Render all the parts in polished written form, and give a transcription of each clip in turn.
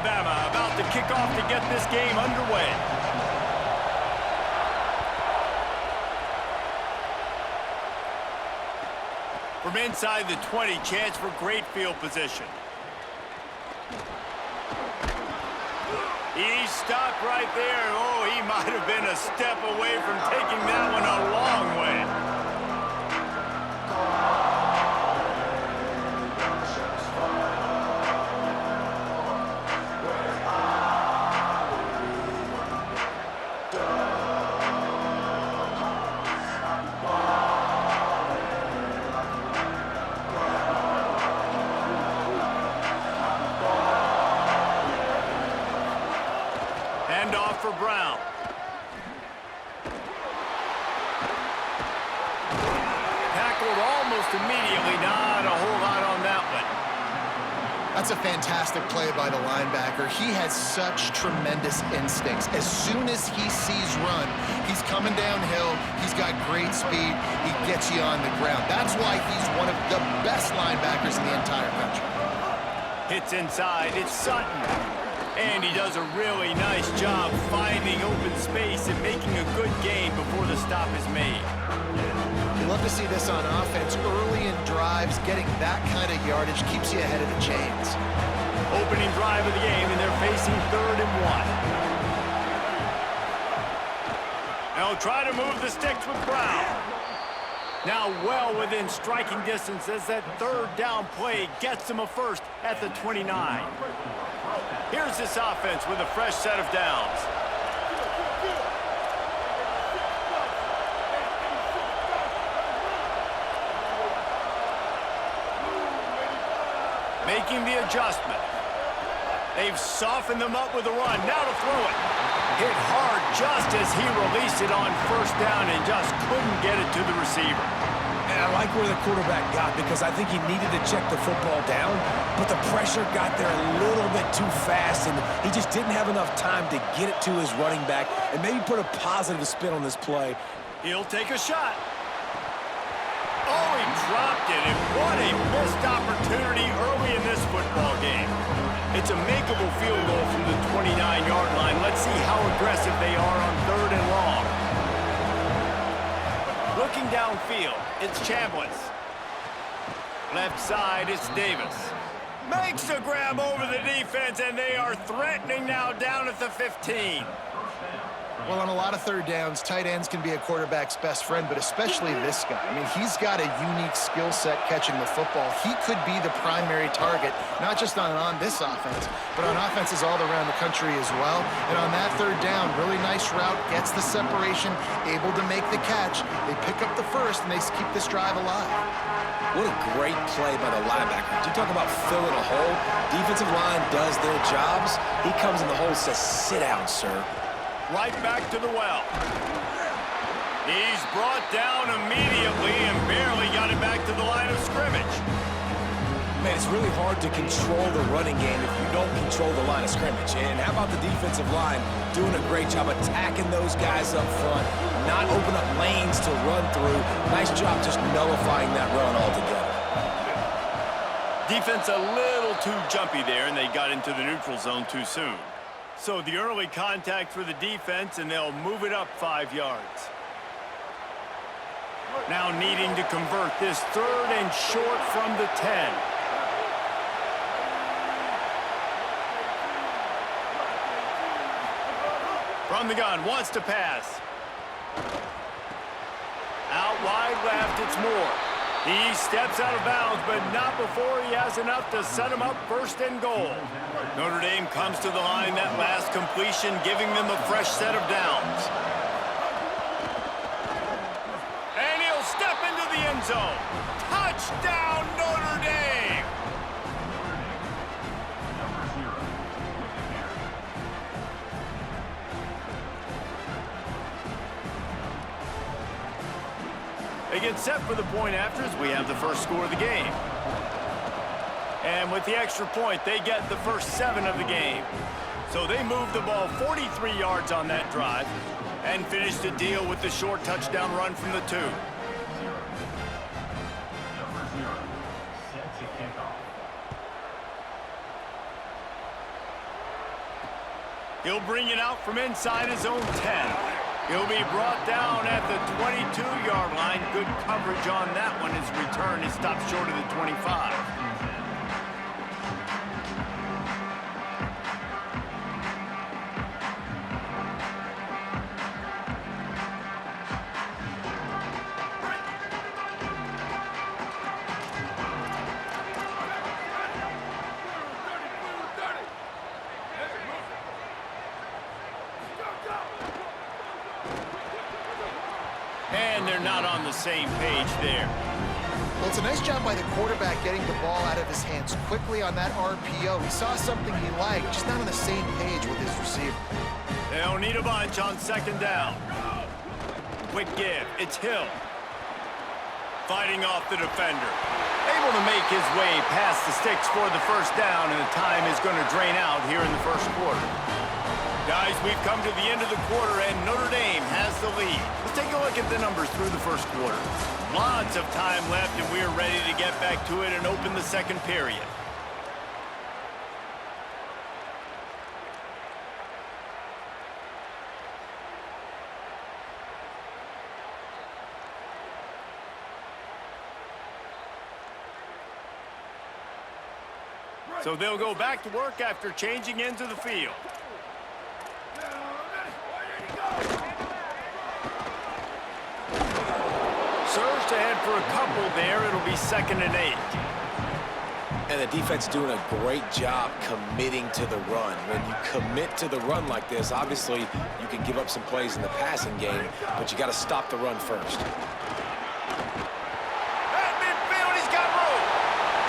Alabama about to kick off to get this game underway. From inside the 20, chance for great field position. He's stopped right there. Oh, he might have been a step away from taking that one a long way. For Brown. Tackled almost immediately. Not a whole lot on that one. That's a fantastic play by the linebacker. He has such tremendous instincts. As soon as he sees run, he's coming downhill. He's got great speed. He gets you on the ground. That's why he's one of the best linebackers in the entire country. Hits inside. It's Sutton. And he does a really nice job finding open space and making a good gain before the stop is made. You love to see this on offense. Early in drives, getting that kind of yardage keeps you ahead of the chains. Opening drive of the game, and they're facing 3rd and 1. They'll try to move the sticks with Brown. Now well within striking distance as that 3rd down play gets them a first at the 29. Here's this offense with a fresh set of downs. Making the adjustment. They've softened them up with a run. Now to throw it. Hit hard just as he released it on 1st down and just couldn't get it to the receiver. And I like where the quarterback got because I think he needed to check the football down, but the pressure got there a little bit too fast, and he just didn't have enough time to get it to his running back and maybe put a positive spin on this play. He'll take a shot. Oh, he dropped it, and what a missed opportunity early in this football game. It's a makeable field goal from the 29-yard line. Let's see how aggressive they are on 3rd and long. Looking downfield, it's Chambliss. Left side, it's Davis. Makes the grab over the defense, and they are threatening now down at the 15. Well, on a lot of 3rd downs, tight ends can be a quarterback's best friend, but especially this guy. I mean, he's got a unique skill set catching the football. He could be the primary target, not just on this offense, but on offenses all around the country as well. And on that 3rd down, really nice route, gets the separation, able to make the catch. They pick up the first, and they keep this drive alive. What a great play by the linebacker. You talk about filling a hole. Defensive line does their jobs. He comes in the hole and says, "Sit down, sir." Right back to the well. He's brought down immediately and barely got it back to the line of scrimmage. Man, it's really hard to control the running game if you don't control the line of scrimmage. And how about the defensive line doing a great job attacking those guys up front, not open up lanes to run through. Nice job just nullifying that run altogether. Defense a little too jumpy there, and they got into the neutral zone too soon. So the early contact for the defense, and they'll move it up 5 yards. Now needing to convert this 3rd and short from the 10. From the gun, wants to pass. Out wide left, it's Moore. He steps out of bounds, but not before he has enough to set him up 1st and goal. Notre Dame comes to the line, that last completion, giving them a fresh set of downs. And he'll step into the end zone. Touchdown, Notre Dame! They get set for the point after as we have the first score of the game. And with the extra point, they get the first 7 of the game. So they move the ball 43 yards on that drive and finish the deal with the short touchdown run from the 2. He'll bring it out from inside his own 10. He'll be brought down at the 22-yard line. Good coverage on that one. His return is stopped short of the 25. And they're not on the same page there. Well, it's a nice job by the quarterback getting the ball out of his hands quickly on that RPO. He saw something he liked, just not on the same page with his receiver. They'll need a bunch on second down. Quick give. It's Hill. Fighting off the defender. Able to make his way past the sticks for the first down, and the time is going to drain out here in the first quarter. Guys, we've come to the end of the quarter, and Notre Dame has the lead. Let's take a look at the numbers through the first quarter. Lots of time left, and we're ready to get back to it and open the second period. So they'll go back to work after changing into the field. Surge ahead for a couple there. It'll be 2nd and 8. And the defense doing a great job committing to the run. When you commit to the run like this, obviously you can give up some plays in the passing game, but you got to stop the run first. At midfield, he's got room.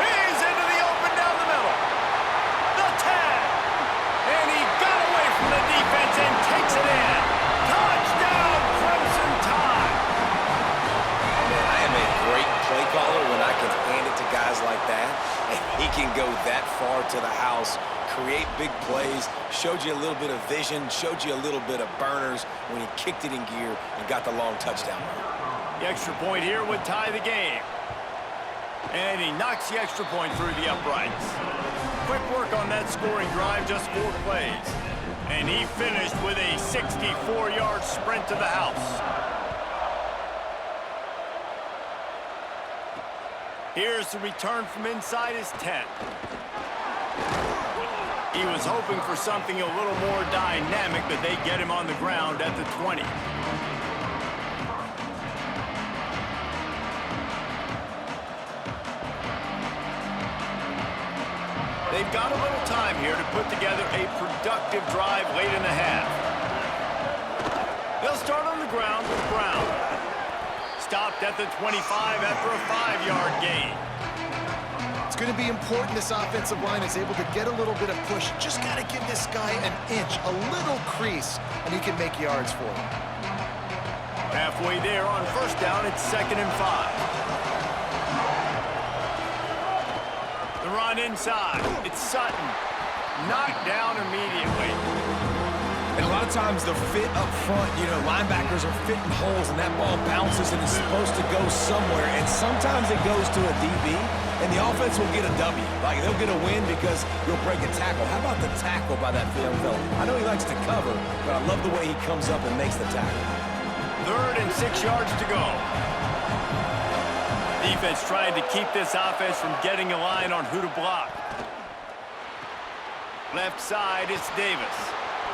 He's into the open down the middle. The 10. And he got away from the defense and takes it in. Touchdown, Crimson Tide. I am a great play caller when I can hand it to guys like that, and he can go that far to the house, create big plays, showed you a little bit of vision, showed you a little bit of burners when he kicked it in gear and got the long touchdown. The extra point here would tie the game. And he knocks the extra point through the uprights. Quick work on that scoring drive, just 4 plays. And he finished with a 64-yard sprint to the house. Here's the return from inside his 10. He was hoping for something a little more dynamic, but they get him on the ground at the 20. They've got a little time here to put together a productive drive late in the half. They'll start on the ground with Brown. Stopped at the 25 after a 5-yard gain. It's going to be important this offensive line is able to get a little bit of push. Just got to give this guy an inch, a little crease, and he can make yards for him. Halfway there on first down, it's 2nd and 5. The run inside. It's Sutton. Knocked down immediately. And a lot of times the fit up front, you know, linebackers are fitting holes and that ball bounces and is supposed to go somewhere. And sometimes it goes to a DB and the offense will get a W. Like they'll get a win because you'll break a tackle. How about the tackle by that young fella? I know he likes to cover, but I love the way he comes up and makes the tackle. 3rd and 6 yards to go. Defense trying to keep this offense from getting a line on who to block. Left side, it's Davis.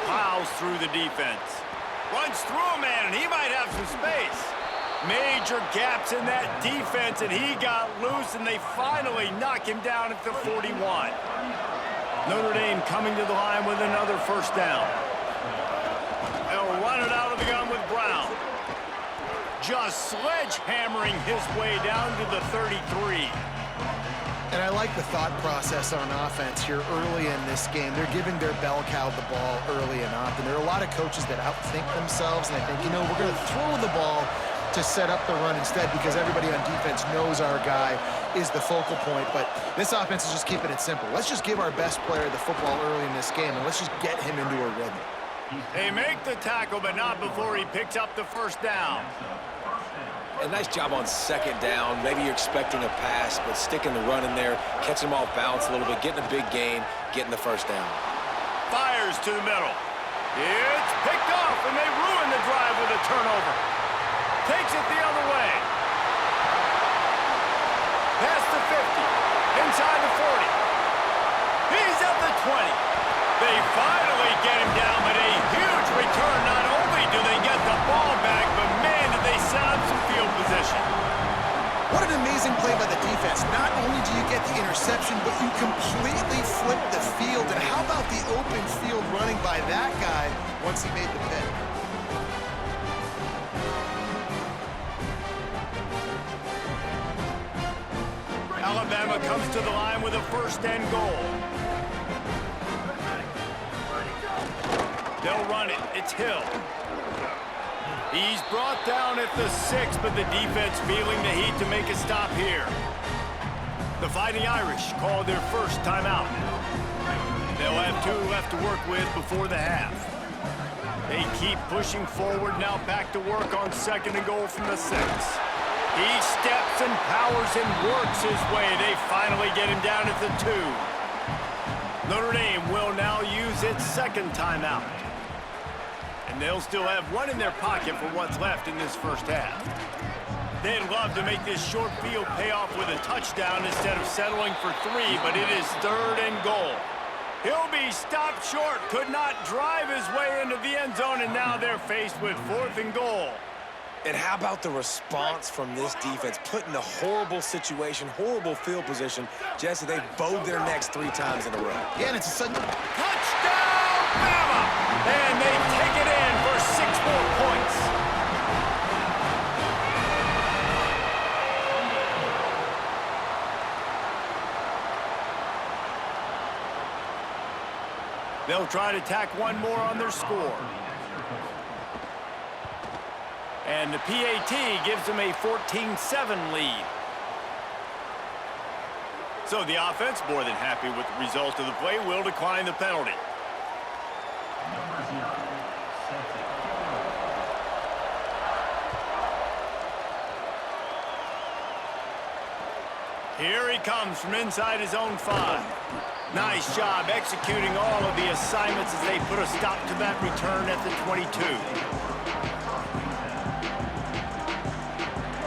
Plows through the defense. Runs through a man, and he might have some space. Major gaps in that defense, and he got loose, and they finally knock him down at the 41. Notre Dame coming to the line with another first down. They'll run it out of the gun with Brown. Just sledgehammering his way down to the 33. And I like the thought process on offense here early in this game. They're giving their bell cow the ball early and often. There are a lot of coaches that outthink themselves, and I think, you know, we're going to throw the ball to set up the run instead because everybody on defense knows our guy is the focal point. But this offense is just keeping it simple. Let's just give our best player the football early in this game, and let's just get him into a rhythm. They make the tackle, but not before he picks up the first down. A nice job on second down. Maybe you're expecting a pass, but sticking the run in there, catching them off balance a little bit, getting a big gain, getting the first down. Fires to the middle. It's picked off, and they ruin the drive with a turnover. Takes it the other way. Past the 50, inside the 40. He's at the 20. They finally get him down, but a huge return. Not only do they get the ball back, but man, did they set up some field position. What an amazing play by the defense. Not only do you get the interception, but you completely flip the field. And how about the open field running by that guy once he made the pick? Alabama comes to the line with a first and goal. They'll run it. It's Hill. He's brought down at the 6, but the defense feeling the heat to make a stop here. The Fighting Irish call their first timeout. They'll have 2 left to work with before the half. They keep pushing forward, now back to work on second and goal from the 6. He steps and powers and works his way. They finally get him down at the 2. Notre Dame will now use its second timeout. And they'll still have 1 in their pocket for what's left in this first half. They'd love to make this short field pay off with a touchdown instead of settling for 3, but it is third and goal. He'll be stopped short, could not drive his way into the end zone, and now they're faced with 4th and goal. And how about the response from this defense? Put in a horrible situation, horrible field position. Jesse, they've bowed their necks 3 times in a row. Yeah, and it's a sudden... Touchdown, Bama! And they take it in for 6 more points. They'll try to tack 1 more on their score. And the PAT gives them a 14-7 lead. So the offense, more than happy with the result of the play, will decline the penalty. Here he comes from inside his own 5. Nice job executing all of the assignments as they put a stop to that return at the 22.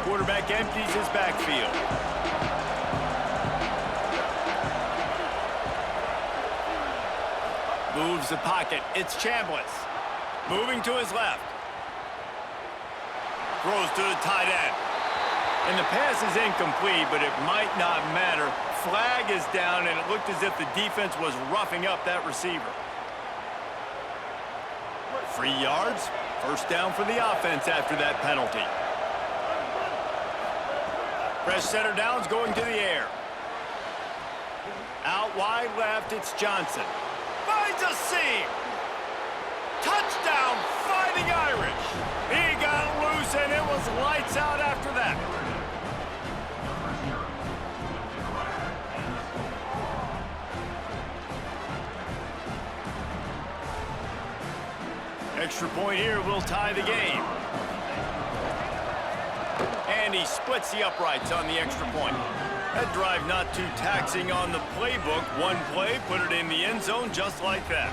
Quarterback empties his backfield. Moves the pocket. It's Chambliss. Moving to his left. Throws to the tight end. And the pass is incomplete, but it might not matter. Flag is down, and it looked as if the defense was roughing up that receiver. 3 yards. First down for the offense after that penalty. Fresh center downs going to the air. Out wide left, it's Johnson. Finds a seam. Touchdown, Fighting Irish. He got loose, and it was lights out after that. Extra point here will tie the game. And he splits the uprights on the extra point. That drive not too taxing on the playbook. 1 play, put it in the end zone just like that.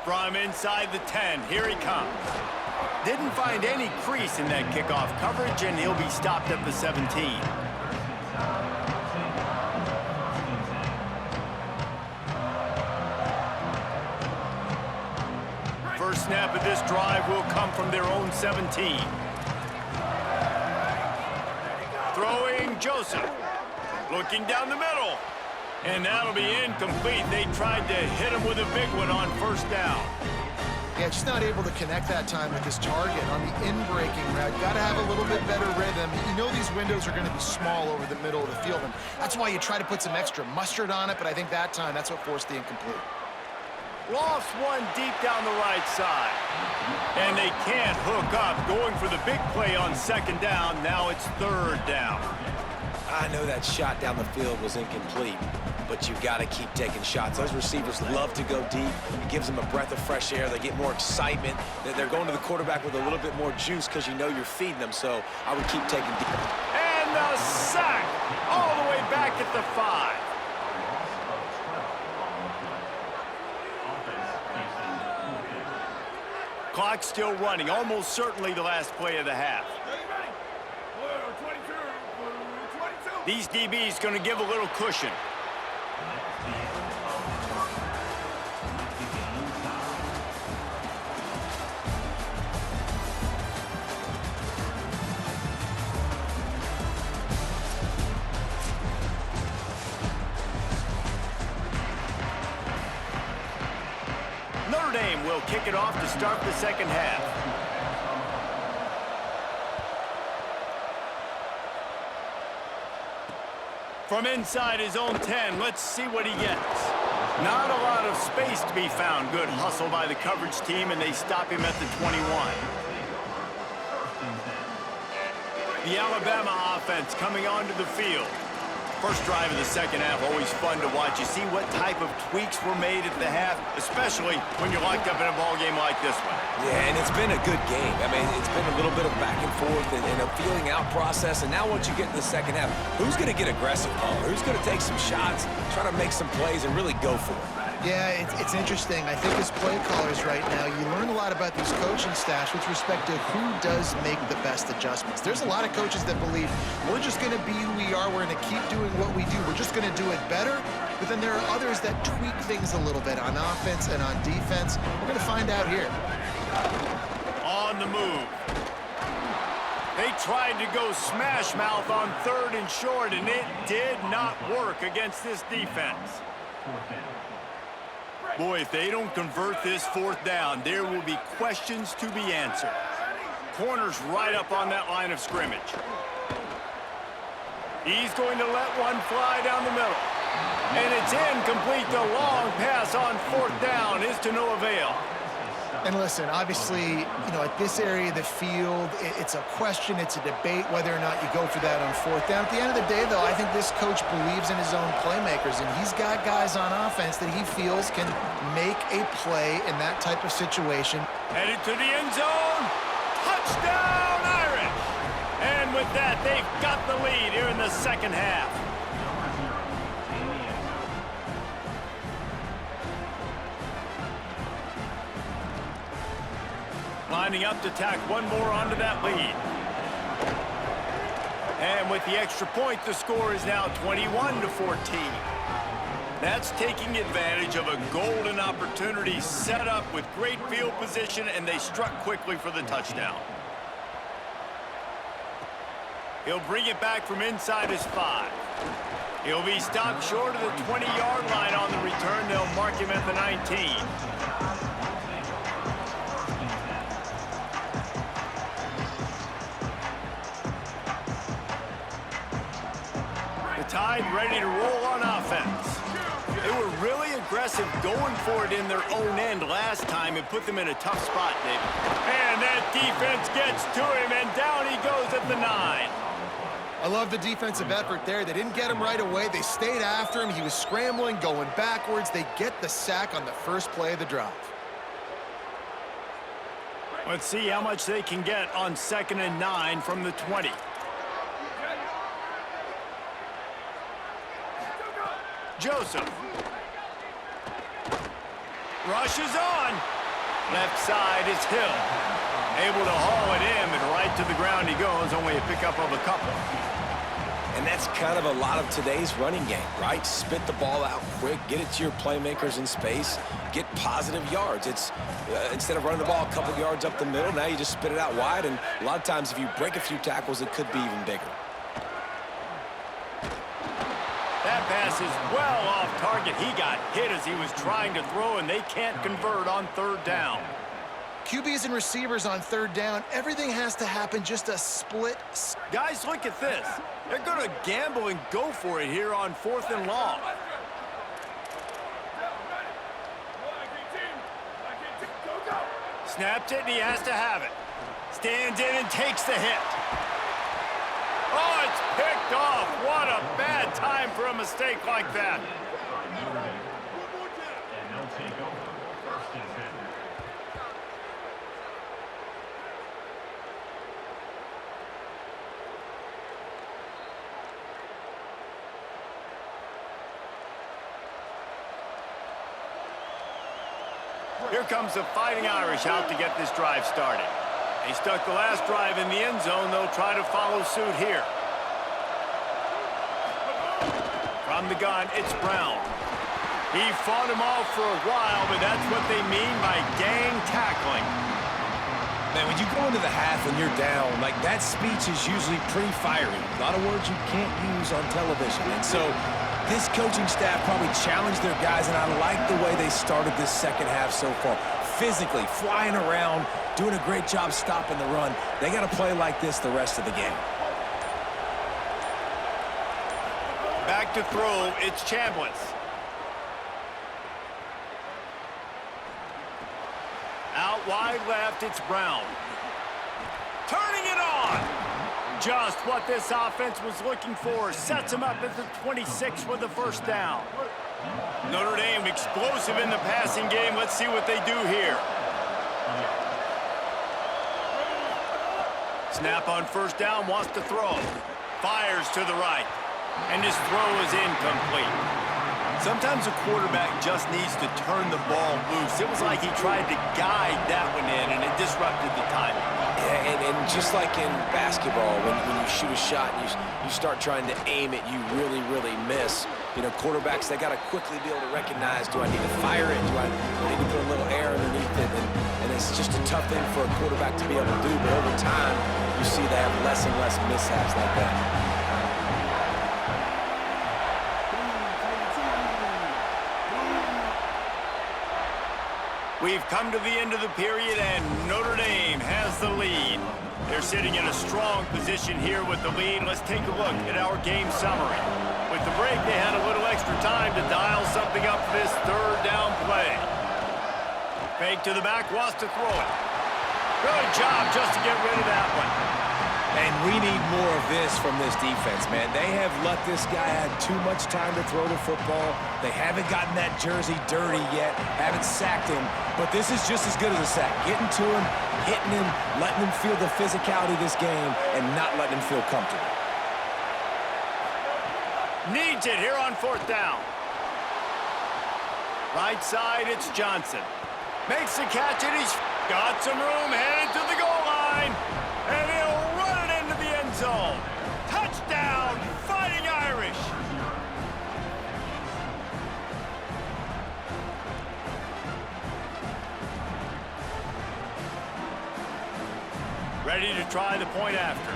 From inside the 10, here he comes. Didn't find any crease in that kickoff coverage, and he'll be stopped at the 17. First snap of this drive will come from their own 17. Throwing Joseph. Looking down the middle. And that'll be incomplete. They tried to hit him with a big one on first down. Yeah, just not able to connect that time with his target on the in-breaking route. Got to have a little bit better rhythm. You know these windows are going to be small over the middle of the field, and that's why you try to put some extra mustard on it, but I think that time, that's what forced the incomplete. Lost 1 deep down the right side. And they can't hook up. Going for the big play on second down. Now it's third down. I know that shot down the field was incomplete, but you got to keep taking shots. Those receivers love to go deep. It gives them a breath of fresh air. They get more excitement. They're going to the quarterback with a little bit more juice because you know you're feeding them, so I would keep taking deep. And the sack, all the way back at the 5. Clock still running, almost certainly the last play of the half. These DBs going to give a little cushion. Notre Dame will kick it off to start the second half. From inside his own 10, let's see what he gets. Not a lot of space to be found. Good hustle by the coverage team, and they stop him at the 21. The Alabama offense coming onto the field. First drive of the second half, always fun to watch. You see what type of tweaks were made at the half, especially when you're locked up in a ball game like this one. Yeah, and it's been a good game. I mean, it's been a little bit of back and forth and a feeling out process. And now once you get in the second half, who's going to get aggressive, Paul? Who's going to take some shots, try to make some plays, and really go for it? Yeah, it's interesting. I think as play callers right now, you learn a lot about these coaching staffs with respect to who does make the best adjustments. There's a lot of coaches that believe we're just going to be who we are. We're going to keep doing what we do. We're just going to do it better. But then there are others that tweak things a little bit on offense and on defense. We're going to find out here. On the move. They tried to go smash mouth on 3rd and short, and it did not work against this defense. Boy, if they don't convert this 4th down, there will be questions to be answered. Corner's right up on that line of scrimmage. He's going to let one fly down the middle. And it's incomplete. The long pass on 4th down is to no avail. And listen, obviously, at this area of the field, it's a question, it's a debate whether or not you go for that on 4th down. At the end of the day, though, I think this coach believes in his own playmakers, and he's got guys on offense that he feels can make a play in that type of situation. Headed to the end zone. Touchdown, Irish! And with that, they've got the lead here in the second half. Lining up to tack one more onto that lead. And with the extra point, the score is now 21-14. That's taking advantage of a golden opportunity set up with great field position, and they struck quickly for the touchdown. He'll bring it back from inside his 5. He'll be stopped short of the 20-yard line on the return. They'll mark him at the 19. Tide ready to roll on offense. They were really aggressive going for it in their own end last time. It put them in a tough spot, David. And that defense gets to him, and down he goes at the 9. I love the defensive effort there. They didn't get him right away. They stayed after him. He was scrambling, going backwards. They get the sack on the first play of the drive. Let's see how much they can get on 2nd and 9 from the 20. Joseph. Rushes on. Left side is Hill. Able to haul it in, and right to the ground he goes. Only a pickup of a couple. And that's kind of a lot of today's running game, right? Spit the ball out quick, get it to your playmakers in space, get positive yards. It's instead of running the ball a couple yards up the middle, now you just spit it out wide, and a lot of times if you break a few tackles, it could be even bigger. That pass is well off target. He got hit as he was trying to throw, and they can't convert on 3rd down. QBs and receivers on 3rd down, everything has to happen just a split. Guys, look at this. They're going to gamble and go for it here on 4th and long. Snaps it, and he has to have it. Stands in and takes the hit. Oh, it's picked off. What a bad time for a mistake like that. Here comes the Fighting Irish out to get this drive started. They stuck the last drive in the end zone. They'll try to follow suit here. From the gun, it's Brown. He fought him off for a while, but that's what they mean by gang tackling. Man, when you go into the half and you're down, like, that speech is usually pretty fiery. A lot of words you can't use on television. And so this coaching staff probably challenged their guys, and I like the way they started this second half so far. Physically, flying around, doing a great job stopping the run. They got to play like this the rest of the game. Back to throw, it's Chambliss. Out wide left, it's Brown. Turning it on! Just what this offense was looking for. Sets him up at the 26 with the first down. Notre Dame explosive in the passing game. Let's see what they do here. Snap on first down, wants to throw. Fires to the right. And his throw is incomplete. Sometimes a quarterback just needs to turn the ball loose. It was like he tried to guide that one in, and it disrupted the timing. Yeah, and just like in basketball, when you shoot a shot and you start trying to aim it, you really, really miss. You know, quarterbacks, they got to quickly be able to recognize, do I need to fire it? Do I need to put a little air underneath it? And it's just a tough thing for a quarterback to be able to do. But over time, you see they have less and less mishaps like that. We've come to the end of the period, and Notre Dame has the lead. They're sitting in a strong position here with the lead. Let's take a look at our game summary. With the break, they had a little extra time to dial something up for this third down play. Fake to the back, wants to throw it. Good job just to get rid of that one. And we need more of this from this defense, man. They have let this guy have too much time to throw the football. They haven't gotten that jersey dirty yet, haven't sacked him, but this is just as good as a sack. Getting to him, hitting him, letting him feel the physicality of this game, and not letting him feel comfortable. Needs it here on fourth down. Right side, it's Johnson. Makes the catch, and he's got some room, headed to the goal line. And he'll run it into the end zone. Touchdown, Fighting Irish. Ready to try the point after.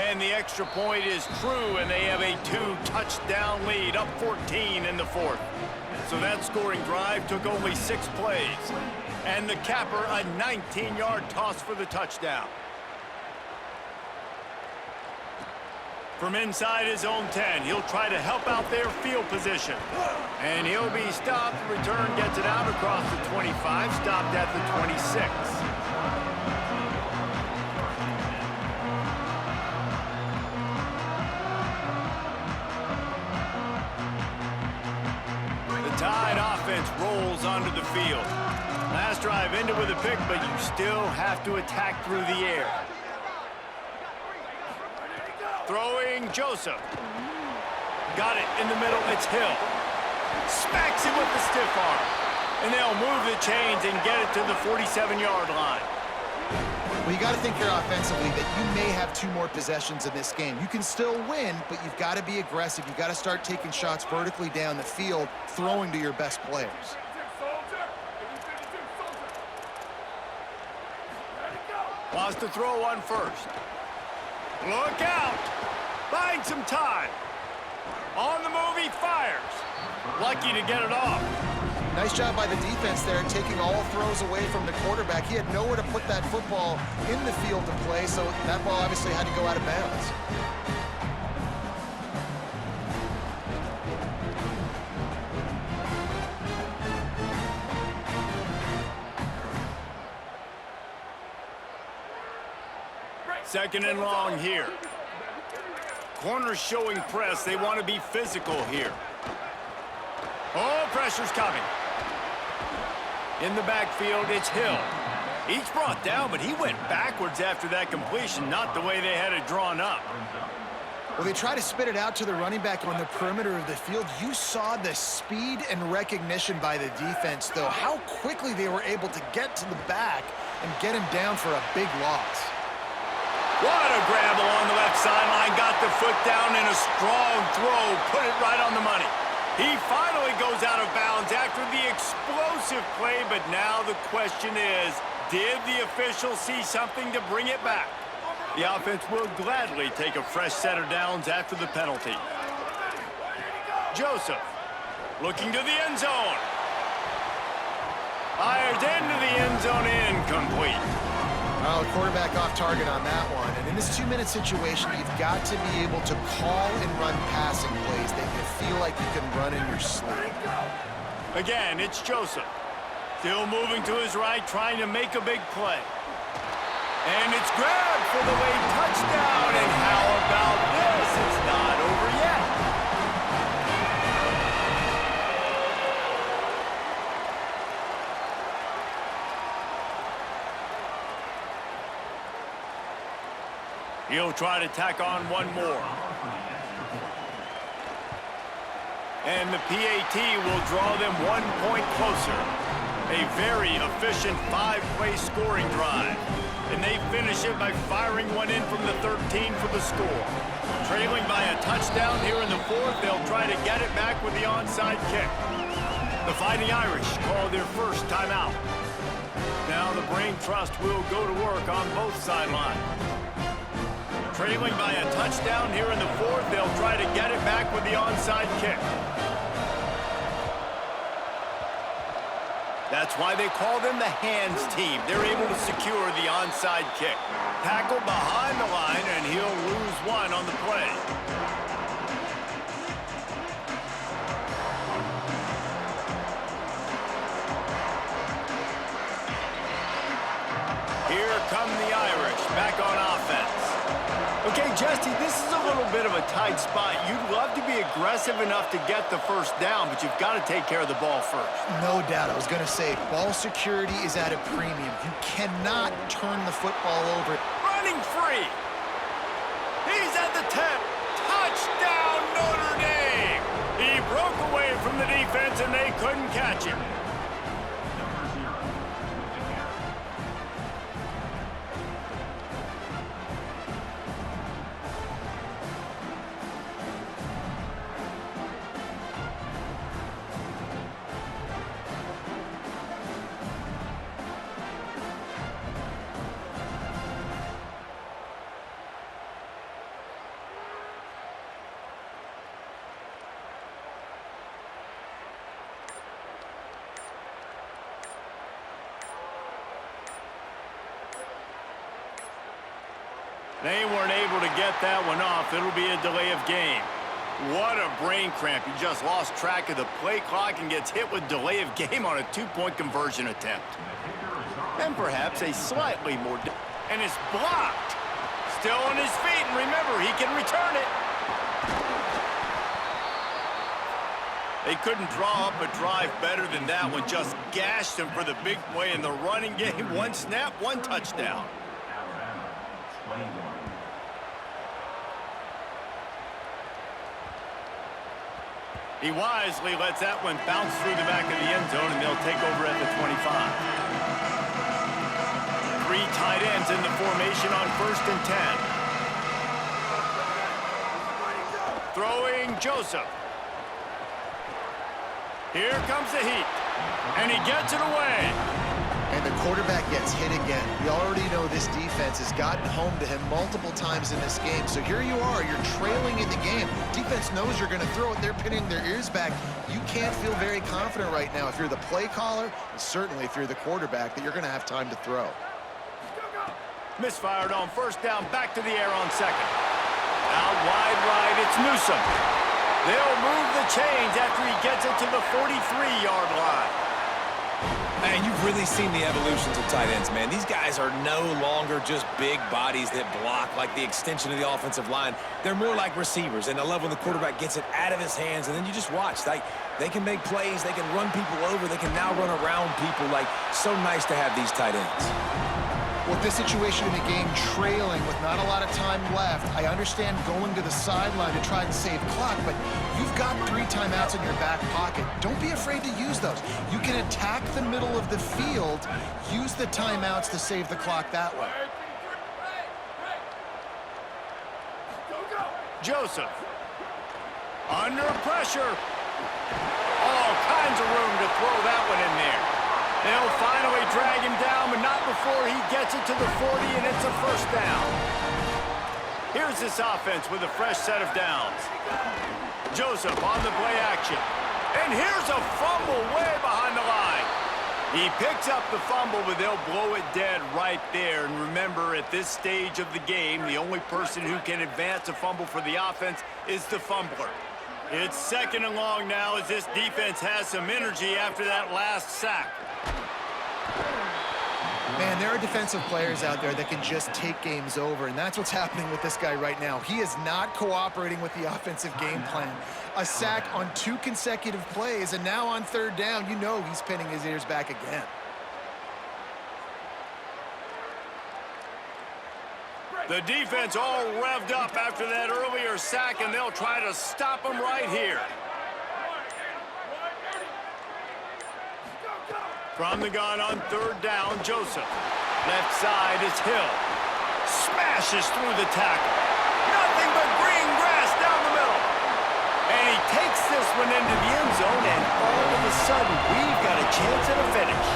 And the extra point is true, and they have a 2-touchdown lead, up 14 in the fourth. So that scoring drive took only 6 plays. And the capper, a 19-yard toss for the touchdown. From inside his own 10, he'll try to help out their field position. And he'll be stopped. Return gets it out across the 25, stopped at the 26. The Tide offense rolls onto the field. Last drive ended with a pick, but you still have to attack through the air. Throwing Joseph. Got it in the middle, it's Hill. Smacks him with the stiff arm. And they'll move the chains and get it to the 47-yard line. Well, you got to think here offensively that you may have 2 more possessions in this game. You can still win, but you've got to be aggressive. You've got to start taking shots vertically down the field, throwing to your best players. Wants to throw one first. Look out! Buying some time. On the move, he fires. Lucky to get it off. Nice job by the defense there, taking all throws away from the quarterback. He had nowhere to put that football in the field to play, so that ball obviously had to go out of bounds. Second and long here. Corners showing press. They want to be physical here. Oh, pressure's coming. In the backfield, it's Hill. He's brought down, but he went backwards after that completion, not the way they had it drawn up. Well, they try to spit it out to the running back on the perimeter of the field. You saw the speed and recognition by the defense, though, how quickly they were able to get to the back and get him down for a big loss. What a grab along the left sideline. Got the foot down in a strong throw. Put it right on the money. He finally goes out of bounds after the explosive play, but now the question is, did the official see something to bring it back? The offense will gladly take a fresh set of downs after the penalty. Joseph looking to the end zone. Fires into the end zone, incomplete. Well, the quarterback off target on that one. And in this 2-minute situation, you've got to be able to call and run passing plays that you feel like you can run in your sleep. Again, it's Joseph. Still moving to his right, trying to make a big play. And it's grabbed for the late touchdown. And how about this? It's not over yet. He'll try to tack on one more. And the PAT will draw them 1 point closer. A very efficient 5-play scoring drive. And they finish it by firing one in from the 13 for the score. Trailing by a touchdown here in the 4th, they'll try to get it back with the onside kick. The Fighting Irish call their first timeout. Now the Brain Trust will go to work on both sidelines. Trailing by a touchdown here in the 4th, they'll try to get it back with the onside kick. That's why they call them the hands team. They're able to secure the onside kick. Tackle behind the line, and he'll lose one on the play. Here come the Irish, back on offense. Okay, Jesse, this is a little bit of a tight spot. You'd love to be aggressive enough to get the first down, but you've got to take care of the ball first. No doubt. I was going to say, ball security is at a premium. You cannot turn the football over. Running free. He's at the 10. Touchdown, Notre Dame. He broke away from the defense, and they couldn't catch him. They weren't able to get that one off. It'll be a delay of game. What a brain cramp. He just lost track of the play clock and gets hit with delay of game on a 2-point conversion attempt. And perhaps a slightly more... And it's blocked. Still on his feet, and remember, he can return it. They couldn't draw up a drive better than that one. Just gashed him for the big play in the running game. One snap, one touchdown. He wisely lets that one bounce through the back of the end zone, and they'll take over at the 25. 3 tight ends in the formation on 1st and 10. Throwing Joseph. Here comes the heat, and he gets it away. And the quarterback gets hit again. We already know this defense has gotten home to him multiple times in this game. So here you are, you're trailing in the game. Defense knows you're going to throw it. They're pinning their ears back. You can't feel very confident right now if you're the play caller, and certainly if you're the quarterback, that you're going to have time to throw. Misfired on 1st down, back to the air on 2nd. Out wide right, it's Newsom. They'll move the chains after he gets it to the 43-yard line. And you've really seen the evolutions of tight ends, man. These guys are no longer just big bodies that block like the extension of the offensive line. They're more like receivers, and I love when the quarterback gets it out of his hands, and then you just watch. Like, they can make plays, they can run people over, they can now run around people. Like, so nice to have these tight ends. With this situation in the game, trailing with not a lot of time left, I understand going to the sideline to try and save clock, but you've got 3 timeouts in your back pocket. Don't be afraid to use those. You can attack the middle of the field, use the timeouts to save the clock that way. Joseph. Under pressure. All kinds of room to throw that one in there. They'll finally drag him down, but not before he gets it to the 40, and it's a first down. Here's this offense with a fresh set of downs. Joseph on the play action. And here's a fumble way behind the line. He picks up the fumble, but they'll blow it dead right there. And remember, at this stage of the game, the only person who can advance a fumble for the offense is the fumbler. It's 2nd and long now as this defense has some energy after that last sack. Man, there are defensive players out there that can just take games over, and that's what's happening with this guy right now. He is not cooperating with the offensive game plan. A sack on 2 consecutive plays, and now on 3rd down, you know he's pinning his ears back again. The defense all revved up after that earlier sack, and they'll try to stop him right here. From the gun on 3rd down, Joseph. Left side is Hill. Smashes through the tackle. Nothing but green grass down the middle. And he takes this one into the end zone, and all of a sudden, we've got a chance at a finish.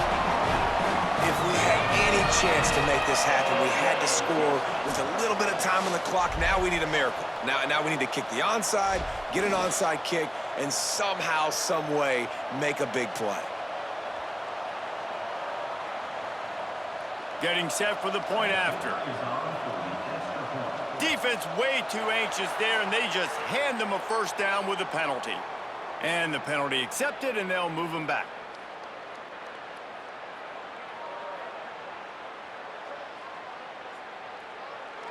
If we had any chance to make this happen, we had to score with a little bit of time on the clock. Now we need a miracle. Now we need to kick the onside, get an onside kick, and somehow, some way, make a big play. Getting set for the point after. Defense way too anxious there, and they just hand them a first down with a penalty. And the penalty accepted, and they'll move them back.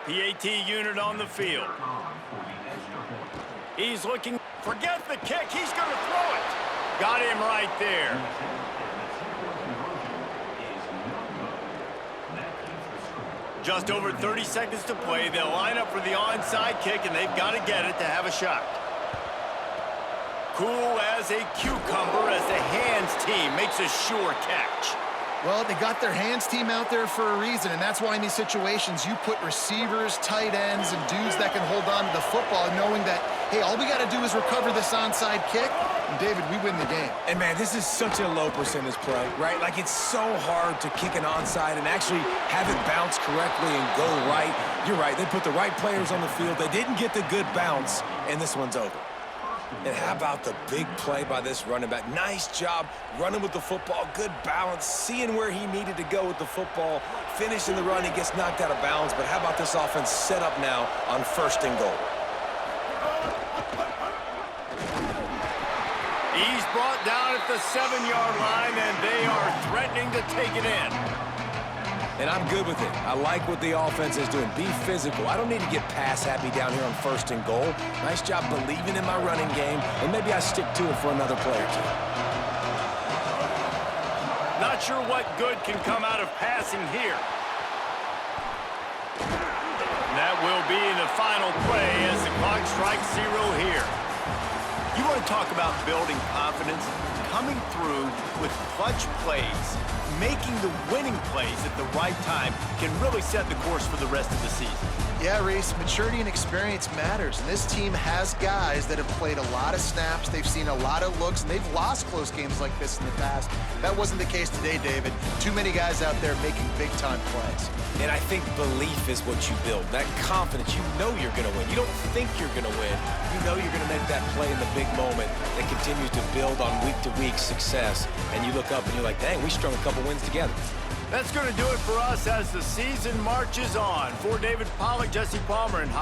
PAT unit on the field. He's looking. Forget the kick. He's going to throw it. Got him right there. Just over 30 seconds to play. They'll line up for the onside kick, and they've got to get it to have a shot. Cool as a cucumber as the hands team makes a sure catch. Well, they got their hands team out there for a reason, and that's why in these situations you put receivers, tight ends, and dudes that can hold on to the football, knowing that, hey, all we got to do is recover this onside kick, and David, we win the game. And man, this is such a low percentage play, right? Like, it's so hard to kick an onside and actually have it bounce correctly and go right. You're right, they put the right players on the field. They didn't get the good bounce, and this one's over. And how about the big play by this running back? Nice job running with the football, good balance, seeing where he needed to go with the football, finishing the run. He gets knocked out of bounds, but how about this offense set up now on 1st and goal? He's brought down at the 7-yard line, and they are threatening to take it in. And I'm good with it. I like what the offense is doing. Be physical. I don't need to get pass happy down here on 1st and goal. Nice job believing in my running game, and maybe I stick to it for another play or two. Not sure what good can come out of passing here. That will be the final play as the clock strikes 0 here. You want to talk about building confidence? Coming through with clutch plays, making the winning plays at the right time can really set the course for the rest of the season. Yeah, Reese, maturity and experience matters, and this team has guys that have played a lot of snaps, they've seen a lot of looks, and they've lost close games like this in the past. That wasn't the case today, David. Too many guys out there making big-time plays. And I think belief is what you build, that confidence. You know you're going to win. You don't think you're going to win. You know you're going to make that play in the big moment that continues to build on week-to-week success. And you look up and you're like, dang, we strung a couple wins together. That's going to do it for us as the season marches on. For David Pollack, Jesse Palmer, and